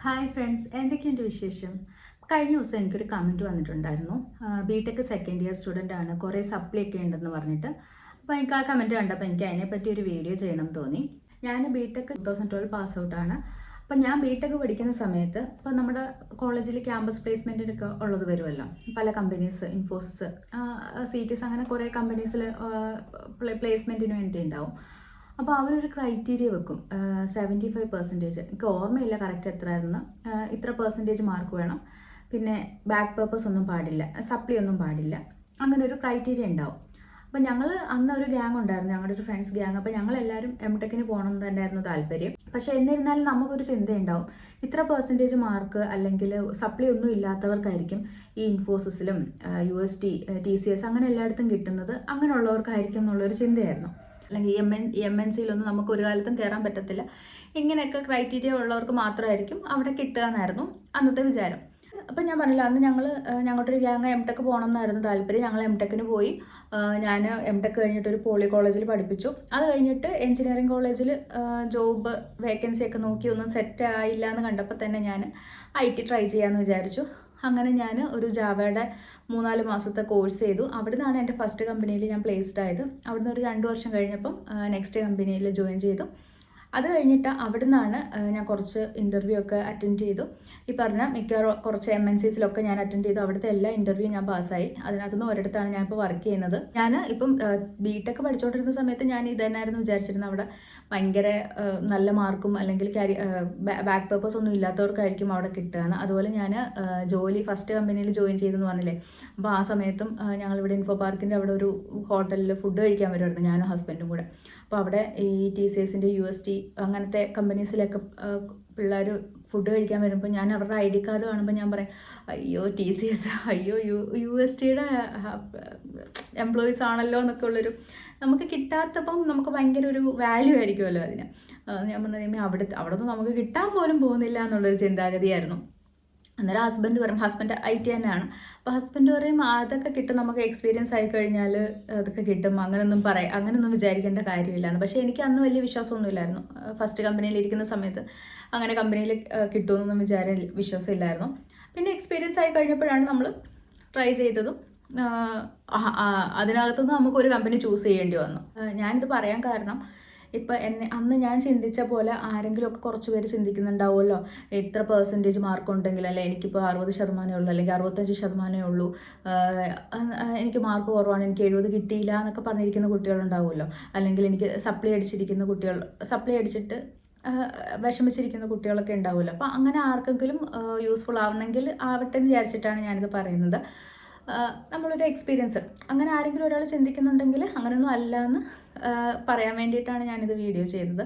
Hi friends, എന്തൊക്കെയുണ്ട് വിശേഷം? കഴിഞ്ഞ ദിവസം എനിക്കൊരു കമൻറ്റ് വന്നിട്ടുണ്ടായിരുന്നു. ബിടെക് സെക്കൻഡ് ഇയർ സ്റ്റുഡൻ്റ് ആണ്, കുറേ സപ്ലി ഒക്കെ ഉണ്ടെന്ന് പറഞ്ഞിട്ട്. അപ്പോൾ എനിക്ക് ആ കമൻറ്റ് കണ്ടപ്പോൾ എനിക്ക് അതിനെപ്പറ്റി ഒരു വീഡിയോ ചെയ്യണം തോന്നി. ഞാൻ ബിടെക് 2012 പാസ് ഔട്ടാണ്. അപ്പം ഞാൻ ബിടെക് പഠിക്കുന്ന സമയത്ത് ഇപ്പോൾ നമ്മുടെ കോളേജിൽ ക്യാമ്പസ് പ്ലേസ്മെൻറ്റിനൊക്കെ ഉള്ളത് വരുമല്ലോ, പല കമ്പനീസ്, ഇൻഫോസിസ്, സിറ്റീസ്, അങ്ങനെ കുറേ കമ്പനീസിൽ പ്ലേസ്മെൻറ്റിന് വേണ്ടി ഉണ്ടാവും. അപ്പോൾ അവരൊരു ക്രൈറ്റീരിയ വെക്കും. 75%, എനിക്ക് ഓർമ്മയില്ല കറക്റ്റ് എത്രയായിരുന്നു, ഇത്ര പെർസെൻറ്റേജ് മാർക്ക് വേണം, പിന്നെ ബാക്ക് പേപ്പേഴ്സ് ഒന്നും പാടില്ല, സപ്ലി ഒന്നും പാടില്ല, അങ്ങനെ ഒരു ക്രൈറ്റീരിയ ഉണ്ടാവും. അപ്പോൾ ഞങ്ങൾ അന്ന് ഒരു ഗ്യാങ് ഉണ്ടായിരുന്നു, ഞങ്ങളുടെ ഒരു ഫ്രണ്ട്സ് ഗ്യാങ്. അപ്പോൾ ഞങ്ങളെല്ലാവരും എംടെക്കിന് പോകണം എന്ന് തന്നെയായിരുന്നു താല്പര്യം. പക്ഷേ എന്നിരുന്നാലും നമുക്കൊരു ചിന്തയുണ്ടാവും, ഇത്ര പെർസെൻറ്റേജ് മാർക്ക് അല്ലെങ്കിൽ സപ്ലി ഒന്നും ഇല്ലാത്തവർക്കായിരിക്കും ഈ ഇൻഫോസിസിലും UST, TCS അങ്ങനെ എല്ലായിടത്തും കിട്ടുന്നത്, അങ്ങനെയുള്ളവർക്കായിരിക്കും എന്നുള്ളൊരു ചിന്തയായിരുന്നു. അല്ലെങ്കിൽ MNCയിലൊന്നും നമുക്ക് ഒരു കാലത്തും കയറാൻ പറ്റത്തില്ല, ഇങ്ങനെയൊക്കെ ക്രൈറ്റീരിയ ഉള്ളവർക്ക് മാത്രമായിരിക്കും അവിടെ കിട്ടുക എന്നായിരുന്നു അന്നത്തെ വിചാരം. അപ്പം ഞാൻ പറഞ്ഞില്ല, അന്ന് ഞങ്ങളുടെ ഒരു ഗ്യാങ് എംടെക് പോകണം എന്നായിരുന്നു താല്പര്യം. ഞങ്ങൾ എംടെക്കിന് പോയി. ഞാൻ എംടെക് കഴിഞ്ഞിട്ട് ഒരു പോളി കോളേജിൽ പഠിപ്പിച്ചു. അത് കഴിഞ്ഞിട്ട് എഞ്ചിനീയറിംഗ് കോളേജിൽ ജോബ് വേക്കൻസി ഒക്കെ നോക്കി ഒന്നും സെറ്റ് ആയില്ല എന്ന് കണ്ടപ്പോൾ തന്നെ ഞാൻ IT ട്രൈ ചെയ്യാമെന്ന് വിചാരിച്ചു. അങ്ങനെ ഞാൻ ഒരു ജാവയുടെ 3-4 മാസത്തെ കോഴ്സ് ചെയ്തു. അവിടെ നിന്നാണ് എൻ്റെ ഫസ്റ്റ് കമ്പനിയിൽ ഞാൻ പ്ലേസ്ഡ് ആയത്. അവിടുന്ന് ഒരു 2 വർഷം കഴിഞ്ഞപ്പം നെക്സ്റ്റ് കമ്പനിയിൽ ജോയിൻ ചെയ്തു. അത് കഴിഞ്ഞിട്ട് അവിടെ നിന്നാണ് ഞാൻ കുറച്ച് ഇൻ്റർവ്യൂ ഒക്കെ അറ്റൻഡ് ചെയ്തു. ഈ പറഞ്ഞ കുറച്ച് MNCസിലൊക്കെ ഞാൻ അറ്റൻഡ് ചെയ്തു. അവിടുത്തെ എല്ലാ ഇൻ്റർവ്യൂ ഞാൻ പാസ്സായി. അതിനകത്തുനിന്ന് ഒരിടത്താണ് ഞാൻ ഇപ്പോൾ വർക്ക് ചെയ്യുന്നത്. ഞാൻ ഇപ്പം ബിടെക് പഠിച്ചുകൊണ്ടിരുന്ന സമയത്ത് ഞാൻ ഇത് തന്നെയായിരുന്നു വിചാരിച്ചിരുന്നത്, അവിടെ ഭയങ്കര നല്ല മാർക്കും അല്ലെങ്കിൽ ബാക്ക് പേപ്പേഴ്സ് ഒന്നും ഇല്ലാത്തവർക്കായിരിക്കും അവിടെ കിട്ടുകയെന്ന്. അതുപോലെ ഞാൻ ഫസ്റ്റ് കമ്പനിയിൽ ജോയിൻ ചെയ്തെന്ന് പറഞ്ഞില്ലേ, അപ്പോൾ ആ സമയത്തും ഞങ്ങളിവിടെ ഇൻഫോ പാർക്കിൻ്റെ അവിടെ ഒരു ഹോട്ടലിൽ ഫുഡ് കഴിക്കാൻ വരുമായിരുന്നു, ഞാനും ഹസ്ബൻഡും കൂടെ. അപ്പോൾ അവിടെ ഈ TCSൻ്റെ UST അങ്ങനത്തെ കമ്പനീസിലൊക്കെ പിള്ളേർ ഫുഡ് കഴിക്കാൻ വരുമ്പോൾ ഞാൻ അവരുടെ ID കാർഡ് കാണുമ്പോൾ ഞാൻ പറയും, അയ്യോ TCS, അയ്യോ USTയുടെ എംപ്ലോയീസ് ആണല്ലോ എന്നൊക്കെ ഉള്ളൊരു, നമുക്ക് കിട്ടാത്തപ്പം നമുക്ക് ഭയങ്കര ഒരു വാല്യൂ ആയിരിക്കുമല്ലോ അതിന്. ഞാൻ പറഞ്ഞത് അവിടെ ഒന്നും നമുക്ക് കിട്ടാൻ പോലും പോകുന്നില്ല എന്നുള്ളൊരു ചിന്താഗതിയായിരുന്നു. അന്നേരം ഹസ്ബൻഡ് IT തന്നെയാണ്. അപ്പോൾ ഹസ്ബൻഡ് പറയും, അതൊക്കെ കിട്ടും, നമുക്ക് എക്സ്പീരിയൻസ് ആയി കഴിഞ്ഞാൽ അതൊക്കെ കിട്ടും, അങ്ങനെയൊന്നും വിചാരിക്കേണ്ട കാര്യമില്ലാന്ന്. പക്ഷേ എനിക്ക് അന്ന് വലിയ വിശ്വാസമൊന്നുമില്ലായിരുന്നു. ഫസ്റ്റ് കമ്പനിയിൽ ഇരിക്കുന്ന സമയത്ത് അങ്ങനെ കമ്പനിയിൽ കിട്ടുമെന്നൊന്നും വിശ്വാസമില്ലായിരുന്നു. പിന്നെ എക്സ്പീരിയൻസ് ആയി കഴിഞ്ഞപ്പോഴാണ് നമ്മൾ ട്രൈ ചെയ്തതും. അതിനകത്തുനിന്ന് നമുക്കൊരു കമ്പനി ചൂസ് ചെയ്യേണ്ടി വന്നു. ഞാനിത് പറയാൻ കാരണം, ഇപ്പം അന്ന് ഞാൻ ചിന്തിച്ച പോലെ ആരെങ്കിലുമൊക്കെ കുറച്ച് പേര് ചിന്തിക്കുന്നുണ്ടാവുമല്ലോ, ഇത്ര പെർസെൻറ്റേജ് മാർക്ക് ഉണ്ടെങ്കിൽ, അല്ലെ എനിക്കിപ്പോൾ 60% ഉള്ളൂ അല്ലെങ്കിൽ 65% ഉള്ളൂ, എനിക്ക് മാർക്ക് കുറവാണ്, എനിക്ക് 70 കിട്ടിയില്ല എന്നൊക്കെ പറഞ്ഞിരിക്കുന്ന കുട്ടികളുണ്ടാവുമല്ലോ. അല്ലെങ്കിൽ എനിക്ക് സപ്ലി അടിച്ചിട്ട് വിഷമിച്ചിരിക്കുന്ന കുട്ടികളൊക്കെ ഉണ്ടാവുമല്ലോ. അപ്പോൾ അങ്ങനെ ആർക്കെങ്കിലും യൂസ്ഫുൾ ആവുന്നെങ്കിൽ ആവട്ടെ എന്ന് വിചാരിച്ചിട്ടാണ് ഞാനിത് പറയുന്നത്. നമ്മളൊരു എക്സ്പീരിയൻസ്, അങ്ങനെ ആരെങ്കിലും ഒരാൾ ചിന്തിക്കുന്നുണ്ടെങ്കിൽ അങ്ങനെയൊന്നും അല്ല എന്ന് പറയാൻ വേണ്ടിയിട്ടാണ് ഞാനിത് വീഡിയോ ചെയ്തത്.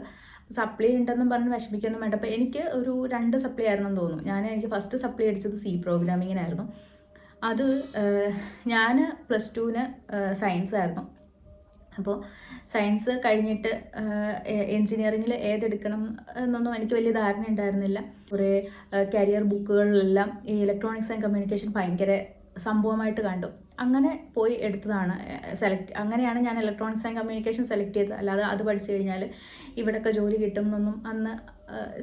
സപ്ലി ഉണ്ടെന്നും പറഞ്ഞ് വിഷമിക്കൊന്നും വേണ്ട. അപ്പോൾ എനിക്ക് ഒരു 2 സപ്ലി ആയിരുന്നെന്ന് തോന്നുന്നു. എനിക്ക് ഫസ്റ്റ് സപ്ലി അടിച്ചത് C പ്രോഗ്രാമിങ്ങിനായിരുന്നു. അത് ഞാൻ +2-ന് സയൻസ് ആയിരുന്നു. അപ്പോൾ സയൻസ് കഴിഞ്ഞിട്ട് എൻജിനീയറിങ്ങിൽ ഏതെടുക്കണം എന്നൊന്നും എനിക്ക് വലിയ ധാരണ ഉണ്ടായിരുന്നില്ല. കുറേ കരിയർ ബുക്കുകളിലെല്ലാം ഈ ഇലക്ട്രോണിക്സ് ആൻഡ് കമ്മ്യൂണിക്കേഷൻ ഭയങ്കര സംഭവമായിട്ട് കണ്ടു. അങ്ങനെ പോയി എടുത്തതാണ് അങ്ങനെയാണ് ഞാൻ ഇലക്ട്രോണിക്സ് ആൻഡ് കമ്മ്യൂണിക്കേഷൻ സെലക്ട് ചെയ്തത്. അല്ലാതെ അത് പഠിച്ചു കഴിഞ്ഞാൽ ഇവിടെയൊക്കെ ജോലി കിട്ടും എന്നൊന്നും അന്ന്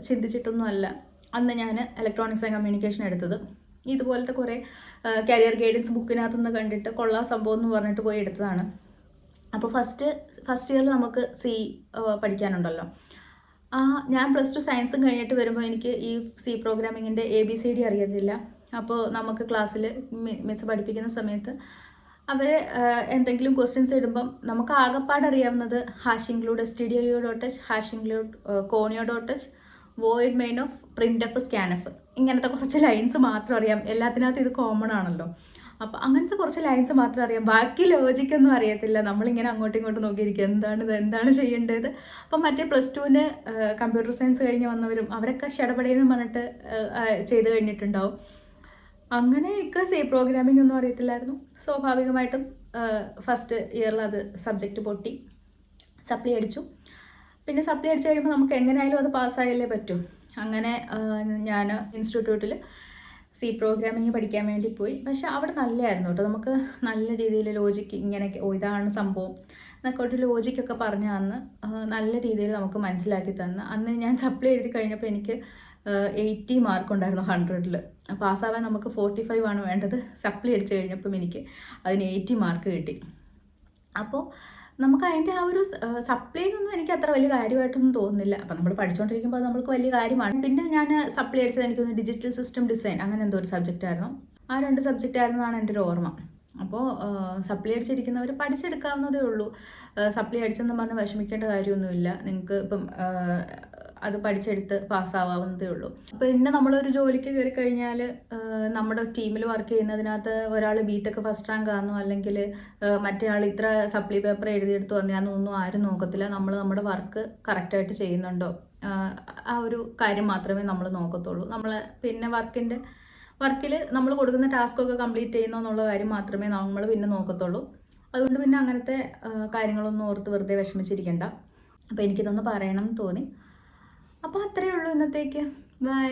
ചിന്തിച്ചിട്ടൊന്നും അല്ല അന്ന് ഞാൻ ഇലക്ട്രോണിക്സ് ആൻഡ് കമ്മ്യൂണിക്കേഷൻ എടുത്തത്. ഇതുപോലത്തെ കുറേ കരിയർ ഗൈഡൻസ് ബുക്കിനകത്തുനിന്ന് കണ്ടിട്ട് കൊള്ളാം സംഭവം എന്ന് പറഞ്ഞിട്ട് പോയി എടുത്തതാണ്. അപ്പോൾ ഫസ്റ്റ് ഇയറിൽ നമുക്ക് C പഠിക്കാനുണ്ടല്ലോ. ഞാൻ +2 സയൻസും കഴിഞ്ഞിട്ട് വരുമ്പോൾ എനിക്ക് ഈ C പ്രോഗ്രാമിങ്ങിൻ്റെ ABCD അറിയത്തില്ല. അപ്പോൾ നമുക്ക് ക്ലാസ്സിൽ മിസ് പഠിപ്പിക്കുന്ന സമയത്ത് അവർ എന്തെങ്കിലും ക്വസ്റ്റ്യൻസ് ഇടുമ്പം നമുക്ക് ആകെപ്പാട് അറിയാവുന്നത് #stdio.h, #conio.h, void main of printf scanf, ഇങ്ങനത്തെ കുറച്ച് ലൈൻസ് മാത്രം അറിയാം. എല്ലാത്തിനകത്തും ഇത് കോമൺ ആണല്ലോ. അപ്പോൾ അങ്ങനത്തെ കുറച്ച് ലൈൻസ് മാത്രം അറിയാം, ബാക്കി ലോജിക്കൊന്നും അറിയത്തില്ല. നമ്മളിങ്ങനെ അങ്ങോട്ടും ഇങ്ങോട്ടും നോക്കിയിരിക്കുക, എന്താണ് ചെയ്യേണ്ടത്. അപ്പം മറ്റേ +2-ന് കമ്പ്യൂട്ടർ സയൻസ് കഴിഞ്ഞ് വന്നവരും അവരൊക്കെ ഷടപടയെന്ന് പറഞ്ഞിട്ട് ചെയ്ത് കഴിഞ്ഞിട്ടുണ്ടാവും. അങ്ങനെയൊക്കെ C പ്രോഗ്രാമിംഗ് ഒന്നും അറിയത്തില്ലായിരുന്നു. സ്വാഭാവികമായിട്ടും ഫസ്റ്റ് ഇയറിൽ അത് സബ്ജക്റ്റ് പൊട്ടി, സപ്ലി അടിച്ചു. പിന്നെ സപ്ലി അടിച്ചു കഴിയുമ്പോൾ നമുക്ക് എങ്ങനെയായാലും അത് പാസ്സായാലേ പറ്റൂ. അങ്ങനെ ഞാൻ ഇൻസ്റ്റിറ്റ്യൂട്ടിൽ C പ്രോഗ്രാമിംഗ് പഠിക്കാൻ വേണ്ടി പോയി. പക്ഷെ അവിടെ നല്ലതായിരുന്നു കേട്ടോ, നമുക്ക് നല്ല രീതിയിൽ ലോജിക്ക് ഇങ്ങനെയൊക്കെ ഇതാണ് സംഭവം എന്നൊക്കെ ഒരു ലോജിക്കൊക്കെ പറഞ്ഞ് തന്ന് നല്ല രീതിയിൽ നമുക്ക് മനസ്സിലാക്കി തന്ന്. അന്ന് ഞാൻ സപ്ലി എഴുതി കഴിഞ്ഞപ്പോൾ എനിക്ക് 80 മാർക്ക് ഉണ്ടായിരുന്നു 100-ൽ. പാസ്സാവാൻ നമുക്ക് 45 ആണ് വേണ്ടത്. സപ്ലി അടിച്ചു കഴിഞ്ഞപ്പം എനിക്ക് അതിന് 80 മാർക്ക് കിട്ടി. അപ്പോൾ നമുക്ക് അതിൻ്റെ ആ ഒരു സപ്ലിന്നൊന്നും എനിക്ക് അത്ര വലിയ കാര്യമായിട്ടൊന്നും തോന്നുന്നില്ല. അപ്പോൾ നമ്മൾ പഠിച്ചുകൊണ്ടിരിക്കുമ്പോൾ അത് നമ്മൾക്ക് വലിയ കാര്യമാണ്. പിന്നെ ഞാൻ സപ്ലി അടിച്ചത് എനിക്കൊന്ന് ഡിജിറ്റൽ സിസ്റ്റം ഡിസൈൻ അങ്ങനെ എന്തോ ഒരു സബ്ജക്റ്റ് ആയിരുന്നു. ആ 2 സബ്ജക്റ്റ് ആയിരുന്നതാണ് എൻ്റെ ഒരു ഓർമ്മ. അപ്പോൾ സപ്ലി അടിച്ചിരിക്കുന്നവർ പഠിച്ചെടുക്കാവുന്നതേ ഉള്ളൂ. സപ്ലി അടിച്ചെന്ന് പറഞ്ഞ് വിഷമിക്കേണ്ട കാര്യമൊന്നുമില്ല. നിങ്ങൾക്ക് ഇപ്പം അത് പഠിച്ചെടുത്ത് പാസ്സാവാവുന്നതേ ഉള്ളൂ. പിന്നെ നമ്മളൊരു ജോലിക്ക് കയറി കഴിഞ്ഞാൽ നമ്മുടെ ടീമിൽ വർക്ക് ചെയ്യുന്നതിനകത്ത് ഒരാൾ ബിടെക് ഫസ്റ്റ് റാങ്ക് ആണെന്നോ അല്ലെങ്കിൽ മറ്റേ ആൾ ഇത്ര സപ്ലി പേപ്പർ എഴുതിയെടുത്ത് വന്നതാണെന്നൊന്നും ആരും നോക്കത്തില്ല. നമ്മൾ നമ്മുടെ വർക്ക് കറക്റ്റായിട്ട് ചെയ്യുന്നുണ്ടോ ആ ഒരു കാര്യം മാത്രമേ നമ്മൾ നോക്കത്തുള്ളൂ. നമ്മൾ പിന്നെ വർക്കിൽ നമ്മൾ കൊടുക്കുന്ന ടാസ്കൊക്കെ കംപ്ലീറ്റ് ചെയ്യുന്നോ എന്നുള്ള കാര്യം മാത്രമേ നമ്മൾ പിന്നെ നോക്കത്തുള്ളൂ. അതുകൊണ്ട് പിന്നെ അങ്ങനത്തെ കാര്യങ്ങളൊന്നും ഓർത്ത് വെറുതെ വിഷമിച്ചിരിക്കണ്ട. അപ്പോൾ എനിക്കിതൊന്ന് പറയണം എന്ന് തോന്നി. അപ്പോൾ അത്രയേ ഉള്ളൂ ഇന്നത്തേക്ക്. ബൈ.